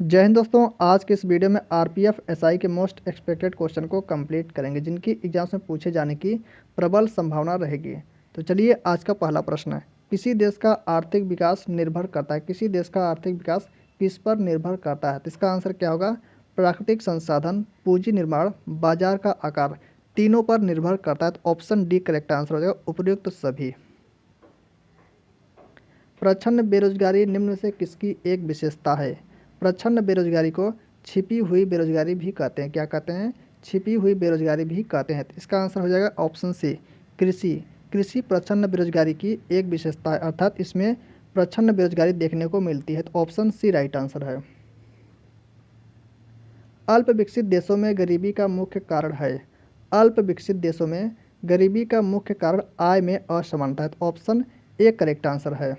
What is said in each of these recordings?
जय हिंद दोस्तों। आज के इस वीडियो में आरपीएफ एसआई के मोस्ट एक्सपेक्टेड क्वेश्चन को कंप्लीट करेंगे जिनकी एग्जाम्स में पूछे जाने की प्रबल संभावना रहेगी। तो चलिए, आज का पहला प्रश्न है, किसी देश का आर्थिक विकास निर्भर करता है, किसी देश का आर्थिक विकास किस पर निर्भर करता है? तो इसका आंसर क्या होगा? प्राकृतिक संसाधन, पूंजी निर्माण, बाजार का आकार, तीनों पर निर्भर करता है। तो ऑप्शन डी करेक्ट आंसर हो जाएगा, उपयुक्त सभी। प्रच्छन्न बेरोजगारी निम्न में से किसकी एक विशेषता है? प्रच्छन्न बेरोजगारी को छिपी हुई बेरोजगारी भी कहते हैं। क्या कहते हैं? छिपी हुई बेरोजगारी भी कहते हैं। तो इसका आंसर हो जाएगा ऑप्शन सी, कृषि। कृषि प्रच्छन्न बेरोजगारी की एक विशेषता है, अर्थात इसमें प्रच्छन्न बेरोजगारी देखने को मिलती है। तो ऑप्शन सी राइट आंसर है। अल्प विकसित देशों में गरीबी का मुख्य कारण है। अल्प विकसित देशों में गरीबी का मुख्य कारण आय में असमानता है। तो ऑप्शन ए करेक्ट आंसर है।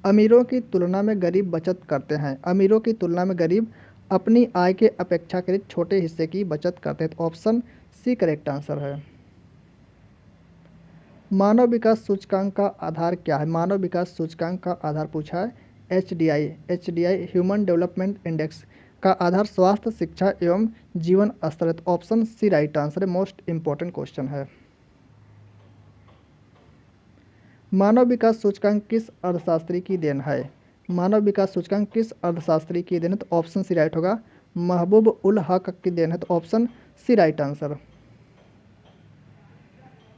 अमीरों की तुलना में गरीब बचत करते हैं। अमीरों की तुलना में गरीब अपनी आय के अपेक्षाकृत छोटे हिस्से की बचत करते हैं। तो ऑप्शन सी करेक्ट आंसर है। मानव विकास सूचकांक का आधार क्या है? मानव विकास सूचकांक का आधार पूछा है HDI. HDI human development index का आधार स्वास्थ्य, शिक्षा एवं जीवन स्तर है। तो ऑप्शन सी राइट आंसर है। मोस्ट इंपॉर्टेंट क्वेश्चन है। मानव विकास सूचकांक किस अर्थशास्त्री की देन है? मानव विकास सूचकांक किस अर्थशास्त्री की देन है? तो ऑप्शन सी राइट होगा, महबूब उल हक की देन है। तो option C right answer.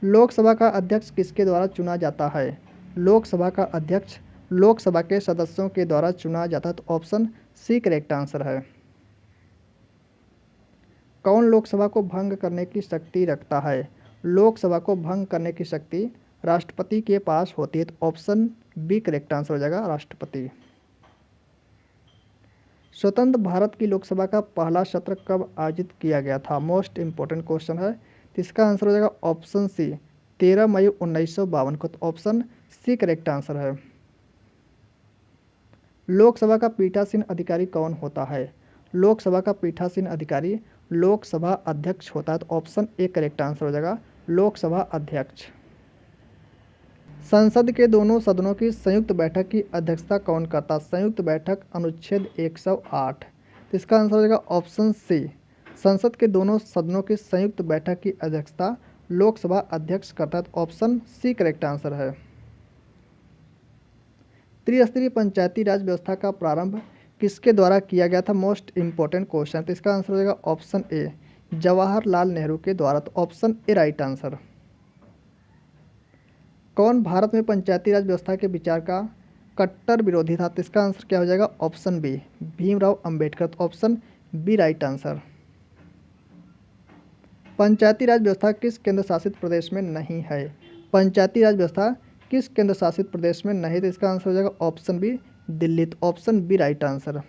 Lok Sabha का अध्यक्ष किसके द्वारा चुना जाता है? लोकसभा का अध्यक्ष लोकसभा के सदस्यों के द्वारा चुना जाता है। तो ऑप्शन सी करेक्ट आंसर है। कौन लोकसभा को भंग करने की शक्ति रखता है? लोकसभा को भंग करने की शक्ति राष्ट्रपति के पास होती है। तो ऑप्शन बी करेक्ट आंसर हो जाएगा, राष्ट्रपति। स्वतंत्र भारत की लोकसभा का पहला सत्र कब आयोजित किया गया था? मोस्ट इंपॉर्टेंट क्वेश्चन है। तो इसका आंसर हो जाएगा ऑप्शन सी, 13 मई 1952 को। तो ऑप्शन सी करेक्ट आंसर है। लोकसभा का पीठासीन अधिकारी कौन होता है? लोकसभा का पीठासीन अधिकारी लोकसभा अध्यक्ष होता है। तो ऑप्शन ए करेक्ट आंसर हो जाएगा, लोकसभा अध्यक्ष। संसद के दोनों सदनों की संयुक्त बैठक की अध्यक्षता कौन करता? संयुक्त बैठक अनुच्छेद 108। तो इसका आंसर हो जाएगा ऑप्शन सी, संसद के दोनों सदनों की संयुक्त बैठक की अध्यक्षता लोकसभा अध्यक्ष करता है। तो ऑप्शन सी करेक्ट आंसर है। त्रिस्तरीय पंचायती राज व्यवस्था का प्रारंभ किसके द्वारा किया गया था? Most important question. तो इसका आंसर हो जाएगा ऑप्शन ए, जवाहरलाल नेहरू के द्वारा। तो ऑप्शन ए राइट आंसर। कौन भारत में पंचायती राज व्यवस्था के विचार का कट्टर विरोधी था? तो इसका आंसर क्या हो जाएगा? Option B, Bhimrao Ambedkar. तो option B right answer. Panchayati Raj व्यवस्था किस केंद्र शासित प्रदेश में नहीं है? पंचायती राज व्यवस्था किस केंद्र शासित प्रदेश में नहीं? तो इसका आंसर हो जाएगा ऑप्शन बी, दिल्ली। तो option B right answer.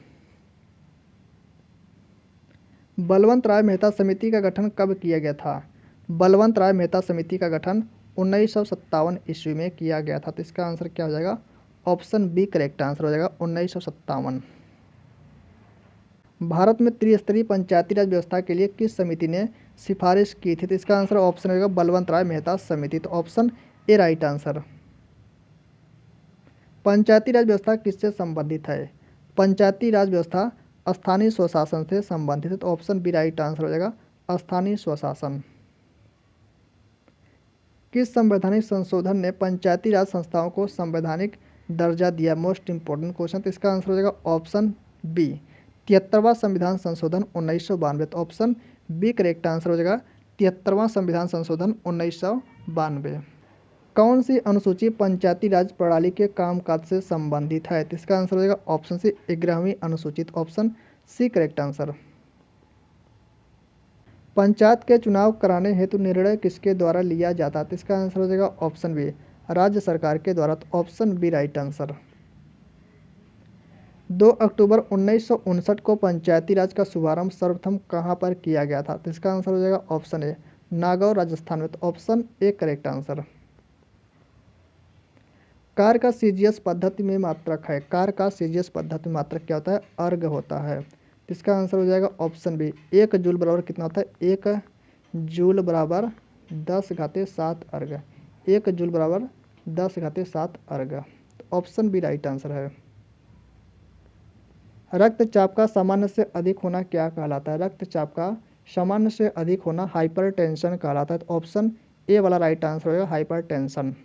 Balwant Rai Mehta समिति का गठन कब किया गया था? बलवंत राय मेहता समिति का गठन 1957 ईस्वी में किया गया था। तो इसका आंसर क्या हो जाएगा? ऑप्शन बी करेक्ट आंसर हो जाएगा, 1957। भारत में त्रिस्तरीय पंचायती राज व्यवस्था के लिए किस समिति ने सिफारिश की थी? तो इसका आंसर ऑप्शन होगा बलवंत राय मेहता समिति। तो option A right answer. Panchayati Raj व्यवस्था किससे संबंधित है? पंचायती राज व्यवस्था स्थानीय स्वशासन से संबंधित है। तो ऑप्शन बी राइट आंसर हो जाएगा, स्थानीय स्वशासन। किस संवैधानिक संशोधन ने पंचायती राज संस्थाओं को संवैधानिक दर्जा दिया? Most important question. तो इसका आंसर हो जाएगा ऑप्शन बी, 73वां संविधान संशोधन 1992। तो ऑप्शन बी करेक्ट आंसर हो जाएगा, 73वां संविधान संशोधन 1992। कौन सी अनुसूची पंचायती राज प्रणाली के कामकाज से संबंधित है? तो इसका आंसर हो जाएगा ऑप्शन सी, 11वीं अनुसूचित। Option C correct answer. Panchayat के चुनाव कराने हेतु निर्णय किसके द्वारा लिया जाता है? तो इसका आंसर हो जाएगा ऑप्शन बी, राज्य सरकार के द्वारा। तो ऑप्शन बी राइट आंसर। 2 अक्टूबर 1959 को पंचायती राज का शुभारंभ सर्वप्रथम कहाँ पर किया गया था? तो इसका आंसर हो जाएगा ऑप्शन ए, नागौर राजस्थान में। तो option A correct answer. Car का सीजीएस पद्धति में मात्रक है। कार का सीजीएस पद्धति में मात्रक क्या होता है? अर्ग होता है। तो इसका आंसर हो जाएगा ऑप्शन बी, 1 जूल बराबर कितना होता है? 1 जूल बराबर 10⁻7 अर्ग। 1 जूल बराबर 10⁻7 अर्ग। तो ऑप्शन बी राइट आंसर है। रक्तचाप का सामान्य से अधिक होना क्या कहलाता है? रक्तचाप का सामान्य से अधिक होना हाइपरटेंशन कहलाता है। तो ऑप्शन ए वाला राइट आंसर होगा हाइपरटेंशन।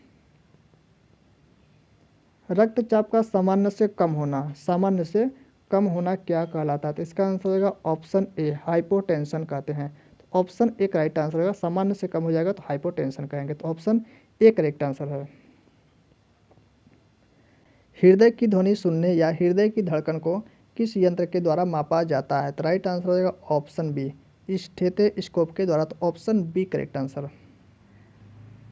रक्तचाप का सामान्य से कम होना, सामान्य से कम होना क्या कहलाता है? तो इसका आंसर होगा ऑप्शन ए हाइपोटेंशन कहते हैं। तो ऑप्शन ए राइट आंसर होगा, सामान्य से कम हो जाएगा तो हाइपोटेंशन कहेंगे। तो ऑप्शन ए करेक्ट आंसर है। हृदय की ध्वनि सुनने या हृदय की धड़कन को किस यंत्र के द्वारा मापा जाता है? तो राइट आंसर हो जाएगा ऑप्शन बी स्टेथोस्कोप के द्वारा। तो ऑप्शन बी करेक्ट आंसर।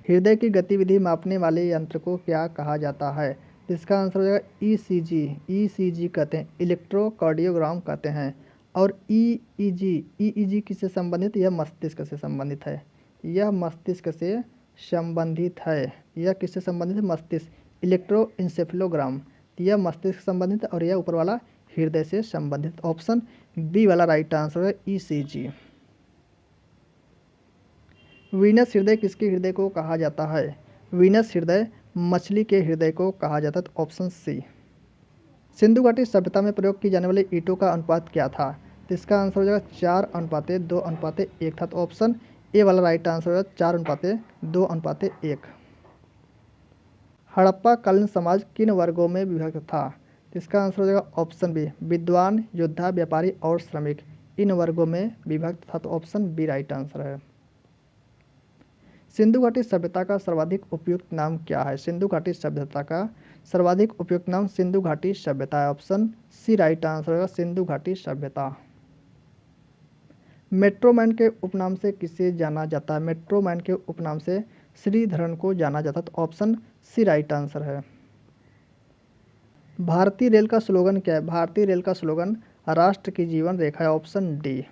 हृदय की गतिविधि मापने वाले यंत्र को क्या कहा जाता है? तो इसका आंसर हो जाएगा ईसीजी। ईसीजी कहते हैं, इलेक्ट्रोकार्डियोग्राम कहते हैं। और ईईजी किससे संबंधित? यह मस्तिष्क से संबंधित है। यह मस्तिष्क से संबंधित है। यह किससे संबंधित है? मस्तिष्क। इलेक्ट्रोइंसेफेलोग्राम, यह मस्तिष्क संबंधित और यह ऊपर वाला हृदय से संबंधित। ऑप्शन बी वाला राइट आंसर है ईसीजी। वीनस हृदय किसके हृदय को कहा जाता है? वीनस हृदय मछली के हृदय को कहा जाता है। तो ऑप्शन सी। सिंधु घाटी सभ्यता में प्रयोग की जाने वाली ईंटों का अनुपात क्या था? तो इसका आंसर हो जाएगा 4:2:1 था। तो ऑप्शन ए वाला राइट आंसर होगा 4:2:1। हड़प्पा कालीन समाज किन वर्गों में विभक्त था? तो इसका आंसर हो जाएगा ऑप्शन बी विद्वान, योद्धा, व्यापारी और श्रमिक, इन वर्गों में विभक्त था। तो ऑप्शन बी राइट आंसर है। सिंधु घाटी सभ्यता का सर्वाधिक उपयुक्त नाम क्या है? सिंधु घाटी सभ्यता का सर्वाधिक उपयुक्त नाम सिंधु घाटी सभ्यता है। ऑप्शन सी राइट आंसर होगा सिंधु घाटी सभ्यता। मेट्रोमैन के उपनाम से किसे जाना जाता है? मेट्रोमैन के उपनाम से श्रीधरन को जाना जाता है। तो ऑप्शन सी राइट आंसर है। भारतीय रेल का स्लोगन क्या है? भारतीय रेल का स्लोगन राष्ट्र की जीवन रेखा है। Option D.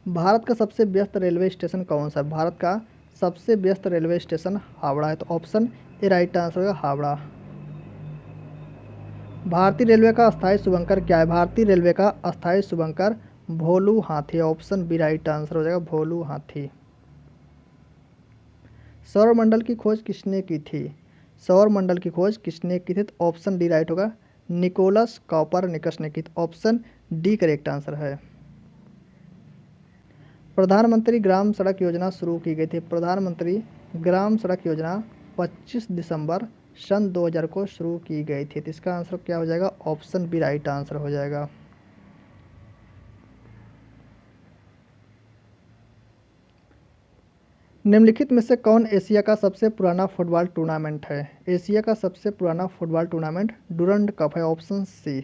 भारत का सबसे व्यस्त रेलवे स्टेशन कौन सा है? भारत का सबसे व्यस्त रेलवे स्टेशन हावड़ा है। तो ऑप्शन ए राइट आंसर होगा हावड़ा। भारतीय रेलवे का अस्थायी शुभंकर क्या है? भारतीय रेलवे का अस्थायी शुभंकर भोलू हाथी। ऑप्शन बी राइट आंसर हो जाएगा भोलू हाथी। सौरमंडल की खोज किसने की थी? सौरमंडल की खोज किसने की थी? तो ऑप्शन डी राइट होगा निकोलस कॉपरनिकस ने की। तो ऑप्शन डी करेक्ट आंसर है। प्रधानमंत्री ग्राम सड़क योजना शुरू की गई थी। प्रधानमंत्री ग्राम सड़क योजना 25 दिसंबर सन 2000 को शुरू की गई थी। तो इसका आंसर क्या हो जाएगा? ऑप्शन बी राइट आंसर हो जाएगा। निम्नलिखित में से कौन एशिया का सबसे पुराना फुटबॉल टूर्नामेंट है? एशिया का सबसे पुराना फुटबॉल टूर्नामेंट डुरंड कप है। Option C.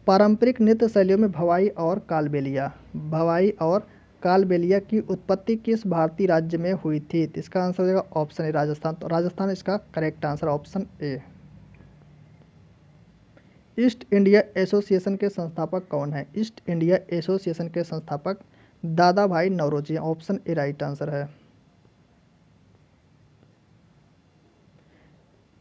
पारंपरिक नृत्य शैलियों में भवाई और कालबेलिया, भवाई और कालबेलिया की उत्पत्ति किस भारतीय राज्य में हुई थी? तो इसका आंसर हो जाएगा ऑप्शन ए राजस्थान। तो राजस्थान इसका correct answer option A. East India association के संस्थापक कौन है? ईस्ट इंडिया एसोसिएशन के संस्थापक Dadabhai Naoroji. Option A right answer है।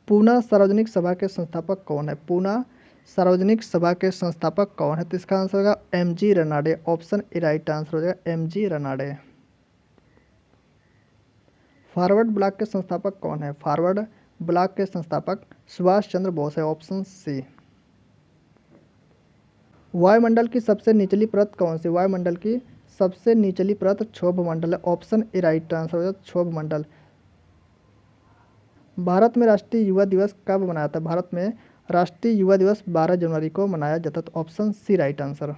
पूना सार्वजनिक सभा के संस्थापक कौन है? पूना सार्वजनिक सभा के संस्थापक कौन है? तो इसका आंसर होगा MG Ranade. Option A right answer हो जाएगा एमजी रनाडे। फॉरवर्ड ब्लॉक के संस्थापक कौन है? फॉरवर्ड ब्लॉक के संस्थापक सुभाष चंद्र बोस है। Option C. वायुमंडल की सबसे निचली परत कौन सी? वायुमंडल की सबसे निचली परत क्षोभ मंडल है। ऑप्शन ए राइट आंसर हो जाएगा क्षोभ मंडल। भारत में राष्ट्रीय युवा दिवस कब मनाया जाता है? भारत में राष्ट्रीय युवा दिवस 12 जनवरी को मनाया जाता है। तो ऑप्शन सी राइट आंसर।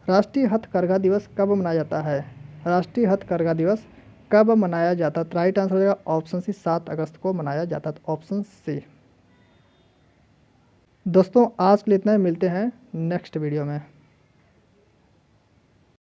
राष्ट्रीय हथकरघा दिवस कब मनाया जाता है? राष्ट्रीय हथकरघा दिवस कब मनाया जाता है? तो राइट आंसर हो जाएगा ऑप्शन सी 7 अगस्त को मनाया जाता है। तो ऑप्शन सी। दोस्तों आज के लिए इतना ही, मिलते हैं नेक्स्ट वीडियो में।